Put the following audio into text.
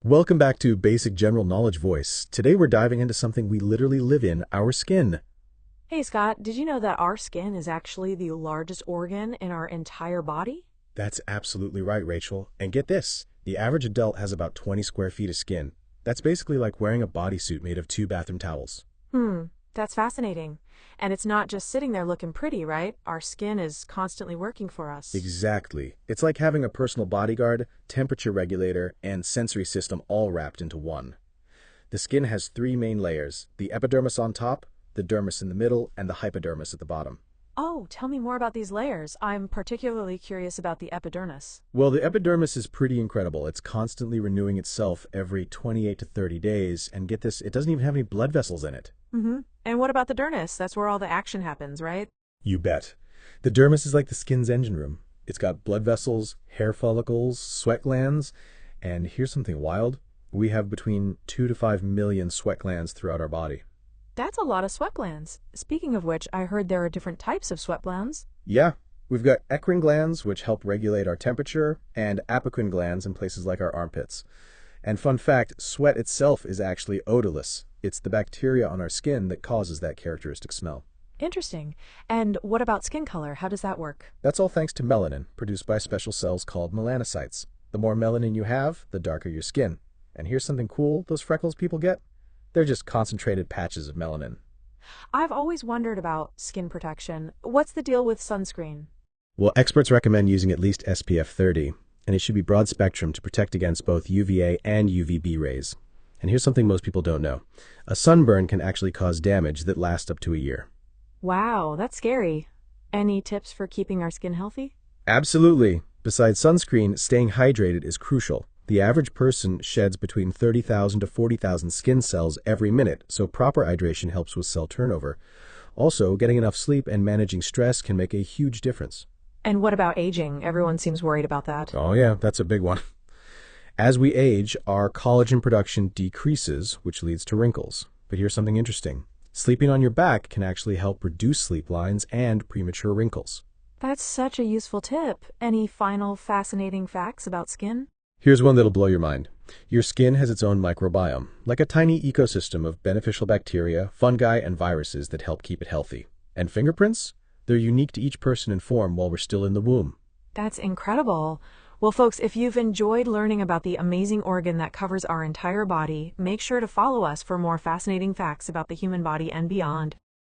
Welcome back to Basic General Knowledge Voice. Today we're diving into something we literally live in, our skin. Hey Scott, did you know that our skin is actually the largest organ in our entire body? That's absolutely right, Rachel. And get this, the average adult has about 20 square feet of skin. That's basically like wearing a bodysuit made of 2 bathroom towels. That's fascinating. And it's not just sitting there looking pretty, right? Our skin is constantly working for us. Exactly. It's like having a personal bodyguard, temperature regulator, and sensory system all wrapped into one. The skin has 3 main layers, the epidermis on top, the dermis in the middle, and the hypodermis at the bottom. Oh, tell me more about these layers. I'm particularly curious about the epidermis. Well, the epidermis is pretty incredible. It's constantly renewing itself every 28 to 30 days, and get this, it doesn't even have any blood vessels in it. And what about the dermis? That's where all the action happens, right? You bet. The dermis is like the skin's engine room. It's got blood vessels, hair follicles, sweat glands, and here's something wild. We have between 2 to 5 million sweat glands throughout our body. That's a lot of sweat glands. Speaking of which, I heard there are different types of sweat glands. Yeah, we've got eccrine glands, which help regulate our temperature, and apocrine glands in places like our armpits. And fun fact, sweat itself is actually odorless. It's the bacteria on our skin that causes that characteristic smell. Interesting. And what about skin color? How does that work? That's all thanks to melanin, produced by special cells called melanocytes. The more melanin you have, the darker your skin. And here's something cool those freckles people get. They're just concentrated patches of melanin. I've always wondered about skin protection. What's the deal with sunscreen? Well, experts recommend using at least SPF 30, and it should be broad spectrum to protect against both UVA and UVB rays. And here's something most people don't know. A sunburn can actually cause damage that lasts up to a year. Wow, that's scary. Any tips for keeping our skin healthy? Absolutely. Besides sunscreen, staying hydrated is crucial. The average person sheds between 30,000 to 40,000 skin cells every minute, so proper hydration helps with cell turnover. Also, getting enough sleep and managing stress can make a huge difference. And what about aging? Everyone seems worried about that. Oh yeah, that's a big one. As we age, our collagen production decreases, which leads to wrinkles. But here's something interesting. Sleeping on your back can actually help reduce sleep lines and premature wrinkles. That's such a useful tip. Any final fascinating facts about skin? Here's one that'll blow your mind. Your skin has its own microbiome, like a tiny ecosystem of beneficial bacteria, fungi, and viruses that help keep it healthy. And fingerprints? They're unique to each person and form while we're still in the womb. That's incredible. Well, folks, if you've enjoyed learning about the amazing organ that covers our entire body, make sure to follow us for more fascinating facts about the human body and beyond.